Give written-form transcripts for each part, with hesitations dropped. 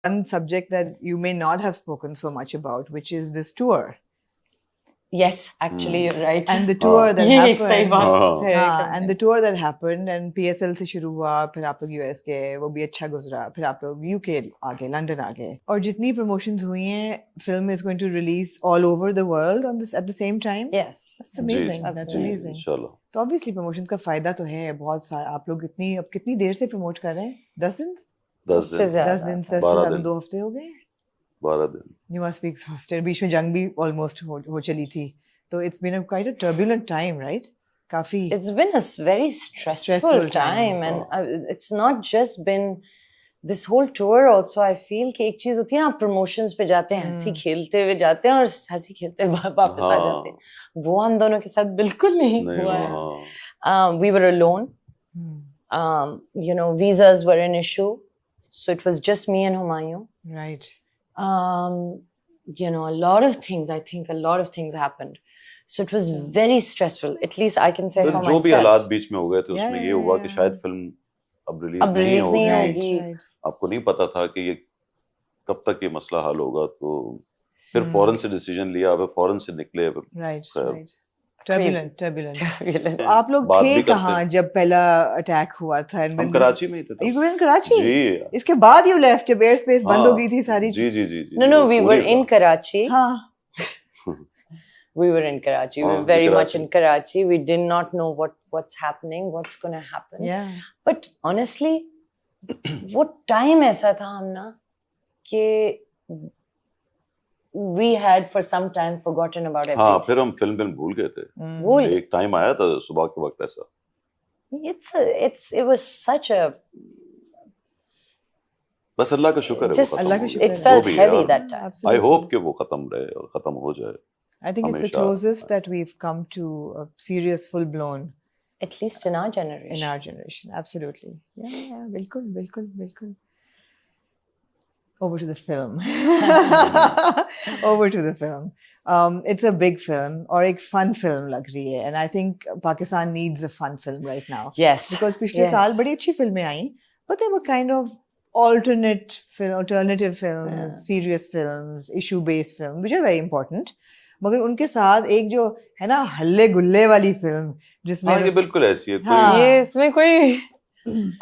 one subject that you may not have spoken so much about, which is this tour. Yes, actually you're right. And the tour that ये एक happened. सही बात है। हाँ, and the tour that happened and PSL से शुरू हुआ, फिर आप लोग US गए, वो भी अच्छा गुजरा, फिर आप लोग UK आ गए, लंदन आ गए, और जितनी promotions हुई हैं, film is going to release all over the world on this at the same time. Yes, That's amazing. That's That's amazing. amazing. इंशाल्लाह। तो obviously promotions का फायदा तो है बहुत सारा। आप लोग कितनी देर से promote कर रहे हैं? 10 दिन? 10 दिन, 10 दिन से 12 ज़्यादा दिन। 2 हफ्ते हो गए? 12 दिन। You must be exhausted. बीच में जंग भी almost हो चली थी। So it's been quite a turbulent time, right? काफी. It's been a very stressful time, and it's not just been this whole tour. Also, I feel कि एक चीज होती है ना, promotions पे जाते हैं, हंसी खेलते हुए जाते हैं और हंसी खेलते हुए वापस आ जाते हैं। वो हम दोनों के साथ बिल्कुल नहीं हुआ है। We were alone. You know, visas were an issue, so it was just me and Humayun. Right. You know, a lot of things. I think a lot of things happened. So it was very stressful. At least I can say for myself. जो भी हालात बीच में हो गए थे उसमें ये हुआ कि शायद फिल्म अब रिलीज नहीं होगी। आपको नहीं पता था कि ये कब तक ये मसला हल होगा, तो फिर फौरन से डिसीजन लिया, फिर फौरन से निकले। राइट। Turbulent. आप लोग थे कहाँ जब पहला अटैक हुआ था? हम कराची में ही थे। You were in Karachi? जी। इसके बाद you left जब एयर स्पेस बंद हो गई थी सारी? जी। No, we were in Karachi. हाँ. We were in Karachi. We were very much in Karachi. We did not know what's happening, what's going to happen. Yeah. But honestly, वो time ऐसा था हम ना कि we had for some time forgotten about everything. हाँ, फिर हम film भूल गए थे। एक टाइम आया था सुबह के वक्त ऐसा। It was such a. बस अल्लाह का शुक्र है। अल्लाह का शुक्र है। It felt heavy that time. I hope कि वो खत्म रहे और खत्म हो जाए। I think it's the closest that we've come to a serious, full-blown. At least in our generation. In our generation, absolutely. Yeah, bilkul. Over to the film. Over to the film. It's a big film और एक fun film लग रही है, and I think Pakistan needs a fun film right now. Yes. Because पिछले साल बड़ी अच्छी फिल्में आई, but they were kind of alternative films, serious films, issue-based films, which are very important. मगर उनके साथ एक जो है ना हल्ले गुल्ले वाली फिल्म जिसमें ये बिल्कुल ऐसी है। ये इसमें कोई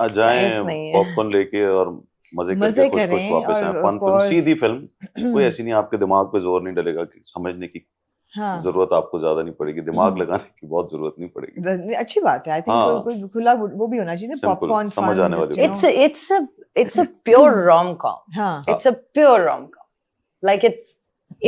आ जाएं पॉपकॉर्न लेके और मजे करके कुछ वापस आए। फन फिल्म, सीधी फिल्म, कोई ऐसी नहीं आपके दिमाग पे जोर नहीं डलेगा कि समझने की जरूरत आपको ज्यादा नहीं पड़ेगी, दिमाग लगाने की बहुत जरूरत नहीं पड़ेगी। अच्छी बात है। आई थिंक कोई खुला वो भी होना चाहिए ना, पॉपकॉर्न समझ आने वाली। It's a pure rom-com. It's a pure rom-com. Like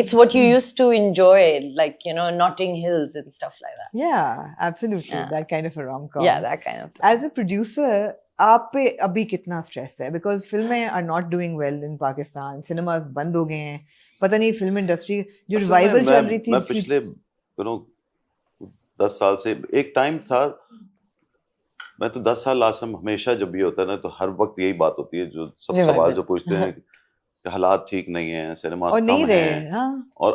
it's what you used to enjoy, like, you know, Notting Hills and stuff like that. Yeah, absolutely. Yeah. That kind of a rom-com. Yeah, that kind of thing. As a producer, आप पे अभी कितना stress है? Because फिल्में are not doing well in Pakistan. Cinemas बंद हो गए हैं। पता नहीं फिल्म इंडस्ट्री जो रिवाइवल चल रही थी। मैं पिछले 10 साल से एक टाइम था, मैं तो 10 साल लास्ट में हमेशा जब भी होता है ना तो हर वक्त यही बात होती है, जो सब सवाल जो पूछते हैं कि हालात ठीक नहीं है, सिनेमा और नहीं रहे। हाँ। और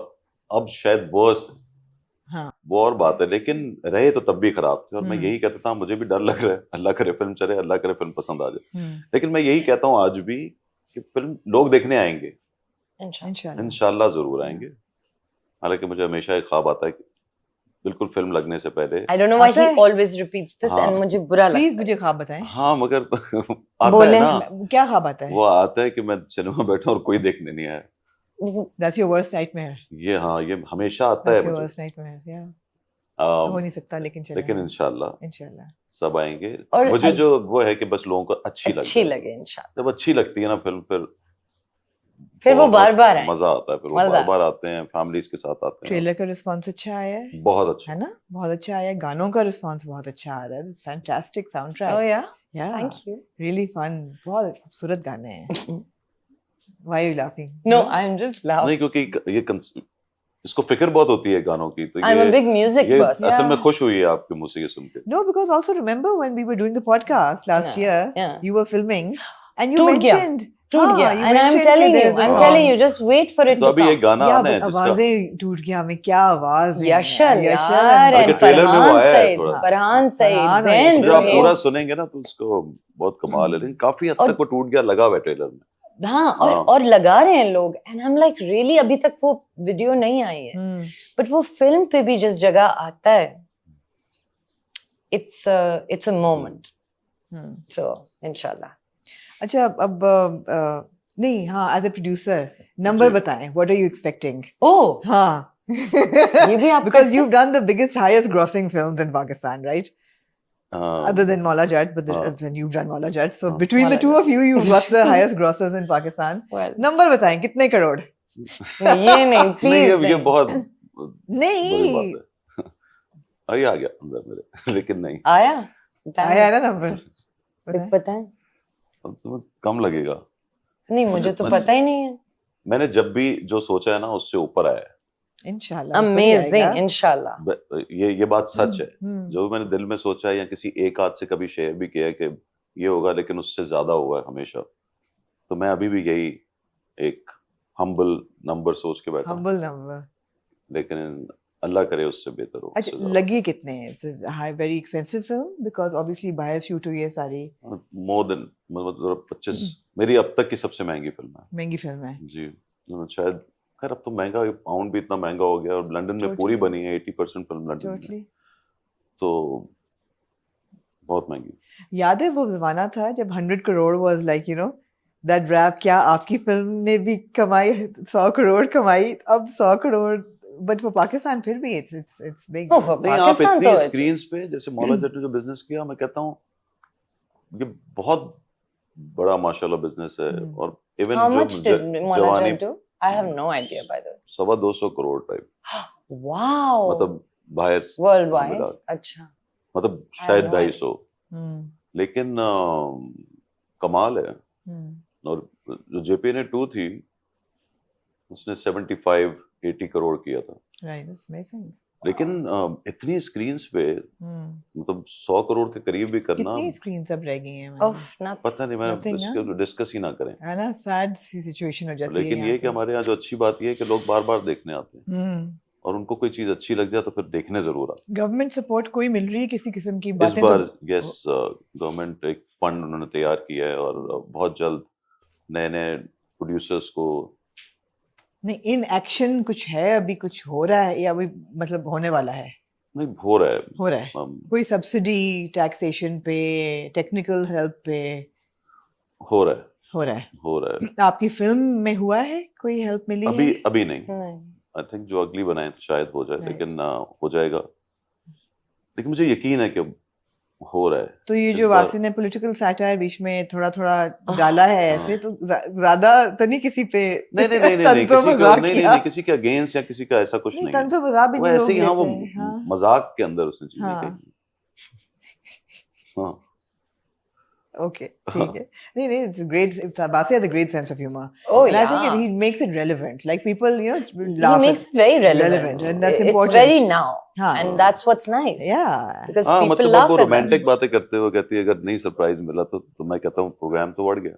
अब शायद वो और बात है, लेकिन रहे तो तब भी खराब थे। और मैं यही कहता था, मुझे भी डर लग रहा है, अल्लाह करे फिल्म चले, अल्लाह करे फिल्म पसंद आ जाए। लेकिन मैं यही कहता हूँ आज भी कि फिल्म लोग देखने आएंगे, इंशाल्लाह जरूर आएंगे। हालांकि मुझे हमेशा एक ख्वाब आता है कि बिल्कुल फिल्म लगने से पहले। I don't know why he always repeats this and मुझे बुरा लगता है। प्लीज मुझे ख्वाब बताएं। हाँ, मगर आता है ना। क्या ख्वाब आता है? वो आता है कि मैं सिनेमा बैठा और कोई देखने नहीं आया। That's your worst nightmare. ये हमेशा आता है। That's your worst nightmare. Yeah. हो नहीं सकता, लेकिन इंशाल्लाह सब आएंगे। और मुझे जो वो है कि बस लोगों को अच्छी लगे इंशाल्लाह। जब अच्छी लगती है ना फिल्म, फिर वो बार-बार आए, मजा आता है। फिर वो बार-बार आते हैं, फैमिलीज के साथ आते हैं। ट्रेलर का रिस्पांस अच्छा आया है? बहुत अच्छा है ना, बहुत अच्छा आया है। गानों का रिस्पांस बहुत अच्छा आ रहा है। Fantastic sound track. Oh yeah, thank you. Really fun. बहुत खूबसूरत गाने हैं। Why are you laughing? No, I'm just laughing. नहीं, क्योंकि ये इसको फिक्र बहुत होती है गानों की, तो I'm a big music person. असल में खुश हुई है आपके मुझे ये सुन के। No, because also remember when we were doing the podcast last year, you were filming and you mentioned टूट गया, and I'm telling you, just wait for it to come. तो अभी ये गाना आना है, आवाजें टूट गया में क्या आवाज है। यशल यार, and फरहान सईद, जब आप पूरा सुनेंगे ना तो उसको बहुत कमाल है। लेकिन काफी हद तक वो टूट गया लगा हुआ है ट्रेलर में। हाँ और लगा रहे हैं लोग and I am like really अभी तक वो वीडियो नहीं आई है बट वो फिल्म पे भी जिस जगह आता है इट्स अ मोमेंट सो इंशाल्लाह अच्छा अब नहीं हाँ एज ए प्रोड्यूसर नंबर बताएं व्हाट आर यू एक्सपेक्टिंग ओह हाँ ये भी आप because you've done the biggest highest grossing films in Pakistan right other than Maula Jat but then you've done Maula Jat so between the two of you you've got the highest grossers in Pakistan well number बताएं कितने करोड़ ये नहीं please ये बहुत नहीं बड़ी बात है अभी आ गया अंदर मेरे लेकिन नहीं आया आया ना नंबर बताएं तुम्हें कम लगेगा नहीं मुझे तो पता ही नहीं है मैंने जब भी जो सोचा है ना उससे ऊपर आया है इंशाल्लाह अमेजिंग इंशाल्लाह ये बात सच है जो मैंने दिल में सोचा है या किसी एक आध से कभी शेयर भी किया है कि ये होगा लेकिन उससे ज्यादा हुआ है हमेशा तो मैं अभी भी यही एक हम्बल नंबर सोच के बैठा हम्बल नंबर लेकिन अल्लाह करे उससे बेहतर हो अच्छा लगी कितने high very expensive film because obviously बाहर शूट हुई है सारी मोर देन मतलब 25 मेरी अब तक की सबसे महंगी फिल्म है महंगी फिल्म है जी शायद खैर अब तो महंगा पाउंड भी इतना महंगा हो गया और लंदन में पूरी बनी है 80% फिल्म लंदन में तो बहुत महंगी याद है वो जमाना था जब 100 crore was like you know that rap क्या आपकी फिल्म ने भी कमाई 100 करोड़ कमाई अब 100 करोड़ बट फॉर पाकिस्तान फिर भी इट्स बिग नहीं आप इतनी स्क्रीन्स पे जैसे मौला जट ने जो बिजनेस किया मैं कहता हूँ ये बहुत बड़ा माशाल्लाह बिजनेस है और even How much did Maula Jat do? I have no idea by the way. 250 crore type Wow. मतलब बाहर Worldwide. अच्छा. मतलब शायद 250 लेकिन कमाल है और जो जेपीने 2 थी उसने 75-80 करोड़ किया था Right, it's amazing. लेकिन इतनी स्क्रीन्स पे मतलब 100 करोड़ के करीब भी करना कितनी स्क्रीन्स अब रह गई हैं पता नहीं मैं डिस्कस ही ना करें है ना सैड सी सिचुएशन हो जाती है लेकिन ये कि हमारे यहाँ जो अच्छी बात ये है कि लोग बार बार देखने आते हैं और उनको कोई चीज अच्छी लग जाए तो फिर देखने जरूर आते हैं गवर्नमेंट सपोर्ट कोई मिल रही है किसी किस्म की बातें इस बार यस गवर्नमेंट एक फंड उन्होंने तैयार किया है और बहुत जल्द नए नए प्रोड्यूसर्स को नहीं इन एक्शन कुछ है अभी कुछ हो रहा है या अभी मतलब होने वाला है नहीं हो रहा है कोई सब्सिडी टैक्सेशन पे टेक्निकल हेल्प पे हो रहा है आपकी फिल्म में हुआ है कोई हेल्प मिली है अभी नहीं आई थिंक जो अगली बनाए तो शायद हो जाए लेकिन हो जाएगा लेकिन मुझे यकीन है कि हो रहा है तो ये जो वासी ने पॉलिटिकल सैटायर बीच में थोड़ा थोड़ा डाला है ऐसे तो ज्यादा तो नहीं किसी पे नहीं किसी के अगेंस्ट या किसी का ऐसा कुछ नहीं तंजो मजाक भी नहीं ऐसे ही वो मजाक के अंदर उसने चीजें कही हाँ Okay, ठीक है नहीं it's great Basi has a great sense of humor and I think he makes it relevant like people you know laugh he makes it very relevant and that's important it's very now and that's what's nice because people laugh मतलब वो romantic बातें करते हुए कहती है अगर नहीं surprise मिला तो मैं कहता हूँ प्रोग्राम तो बढ़ गया